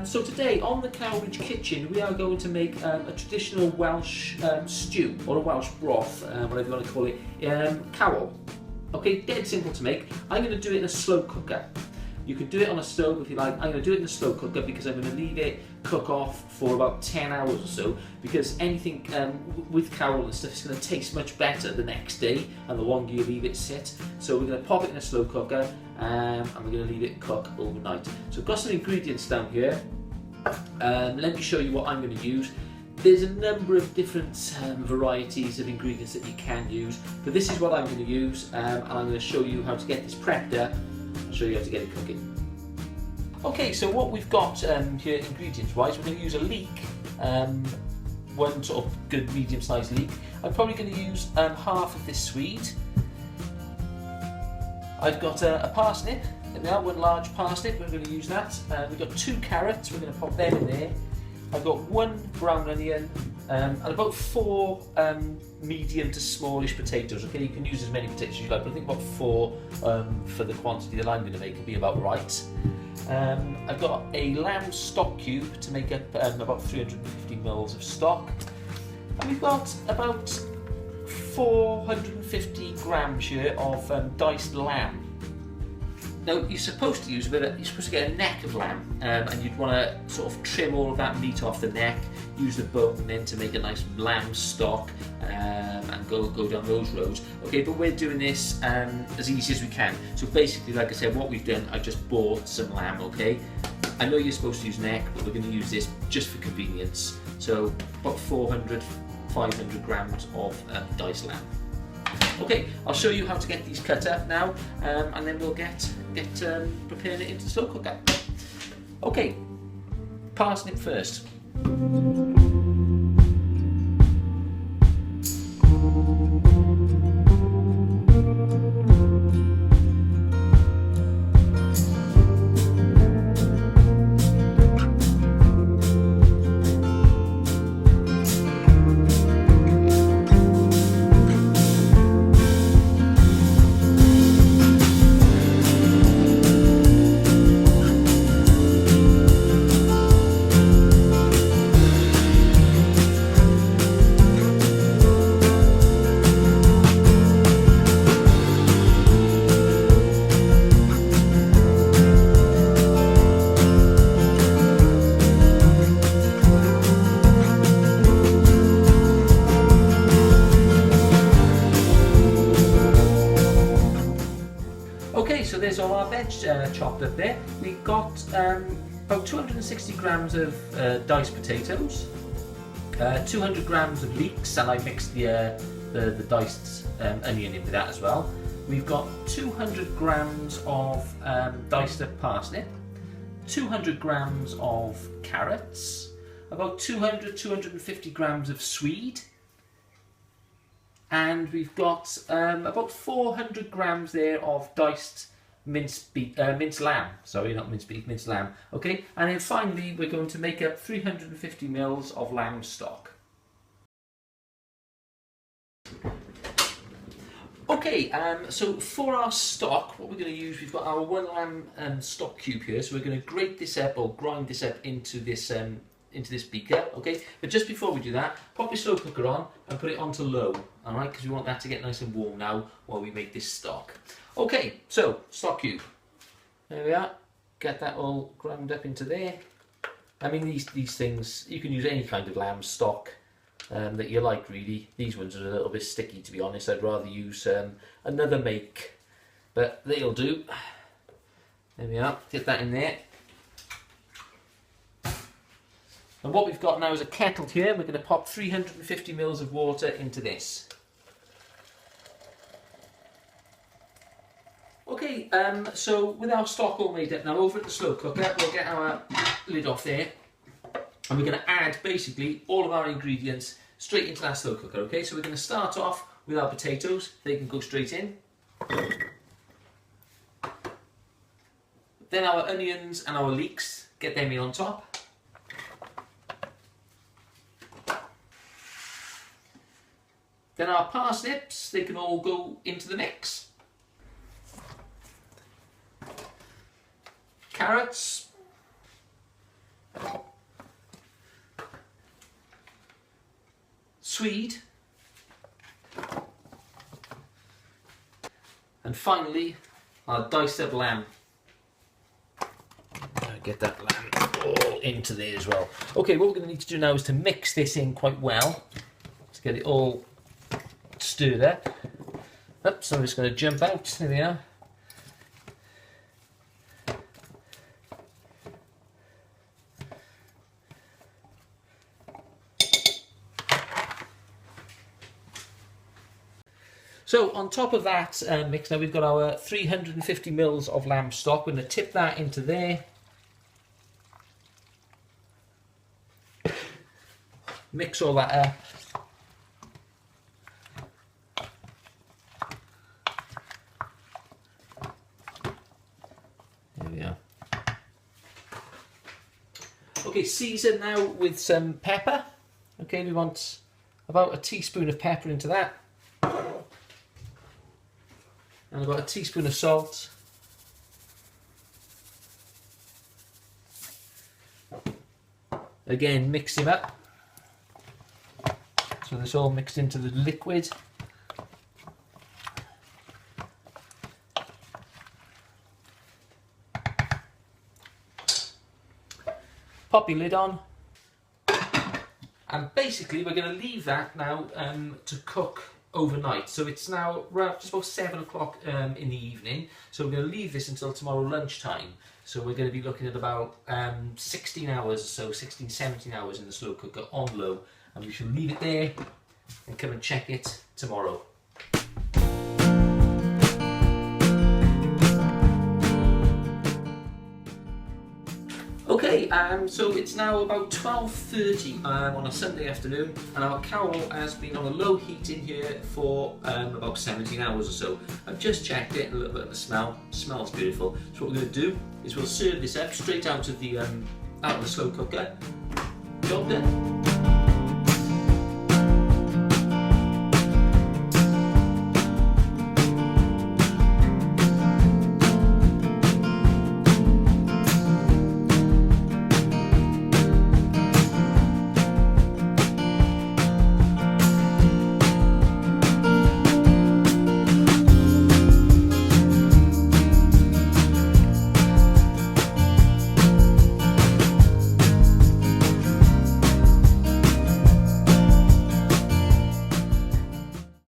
So today on the Cowbridge kitchen we are going to make a traditional Welsh stew, or a Welsh broth, whatever you want to call it, Cawl. Okay, dead simple to make. I'm going to do it in a slow cooker. You could do it on a stove if you like. I'm going to do it in a slow cooker because I'm going to leave it cook off for about 10 hours or so, because anything with Cawl and stuff is going to taste much better the next day and the longer you leave it sit. So we're going to pop it in a slow cooker and we're going to leave it cook overnight. So I've got some ingredients down here. Let me show you what I'm going to use. There's a number of different varieties of ingredients that you can use, but this is what I'm going to use, and I'm going to show you how to get this prepped up. I'll show you how to get it cooking. Okay, so what we've got here ingredients wise, we're going to use a leek, one sort of good medium sized leek. I'm probably going to use half of this Swede. I've got a parsnip, now one large parsnip, we're going to use that. We've got 2 carrots, we're going to pop them in there. I've got 1 brown onion and about 4 medium to smallish potatoes. Okay, you can use as many potatoes as you like, but I think about 4 for the quantity that I'm going to make will be about right. I've got a lamb stock cube to make up about 350 ml of stock, and we've got about 450 grams here of diced lamb. Now you're supposed to use you're supposed to get a neck of lamb, and you'd want to sort of trim all of that meat off the neck, use the bone then to make a nice lamb stock, and go down those roads. Okay, but we're doing this as easy as we can. So basically, like I said, what we've done, I just bought some lamb, okay? I know you're supposed to use neck, but we're going to use this just for convenience. So about 500 grams of diced lamb. Okay, I'll show you how to get these cut up now, and then we'll get preparing it into the slow cooker. Okay, parsnip first. Okay, so there's all our veg chopped up there. We've got about 260 grams of diced potatoes, 200 grams of leeks, and I mixed the diced onion in with that as well. We've got 200 grams of diced up parsnip, 200 grams of carrots, about 250 grams of Swede, and we've got about 400 grams there of diced minced lamb. Sorry, not minced beef, minced lamb. Okay, and then finally we're going to make up 350 ml of lamb stock. Okay, so for our stock, what we're going to use, we've got our 1 lamb stock cube here. So we're going to grate this up, or grind this up into this beaker, okay? But just before we do that, pop your slow cooker on and put it onto low, alright? Because we want that to get nice and warm now while we make this stock. Okay, so stock cube. There we are. Get that all ground up into there. I mean, these things, you can use any kind of lamb stock that you like, really. These ones are a little bit sticky, to be honest. I'd rather use another make, but they'll do. There we are. Get that in there. And what we've got now is a kettle here. We're going to pop 350 ml of water into this. Okay, so with our stock all made up now, over at the slow cooker, we'll get our lid off there, and we're going to add basically all of our ingredients straight into that slow cooker. Okay, so we're going to start off with our potatoes. They can go straight in. Then our onions and our leeks, get them in on top. Then our parsnips, they can all go into the mix. Carrots, tweed. And finally, our diced up lamb. Get that lamb all into there as well. Okay, what we're going to need to do now is to mix this in quite well. Let's get it all stirred up. Oops, so I'm just going to jump out. There we are. So on top of that mix, now we've got our 350 mils of lamb stock. We're going to tip that into there. Mix all that up. There we are. Okay, season now with some pepper. Okay, we want about a teaspoon of pepper into that. And about a teaspoon of salt. Again, mix him up. So this all mixed into the liquid. Pop your lid on. And basically we're going to leave that now to cook overnight. So it's now just about 7 o'clock in the evening. So we're going to leave this until tomorrow lunchtime. So we're going to be looking at about 16 hours or so, 16, 17 hours in the slow cooker on low. And we shall leave it there and come and check it tomorrow. Okay, so it's now about 12:30 on a Sunday afternoon, and our cowl has been on a low heat in here for about 17 hours or so. I've just checked it, and a little bit of the smell. Smells beautiful. So what we're going to do is we'll serve this up straight out of the slow cooker. Job done.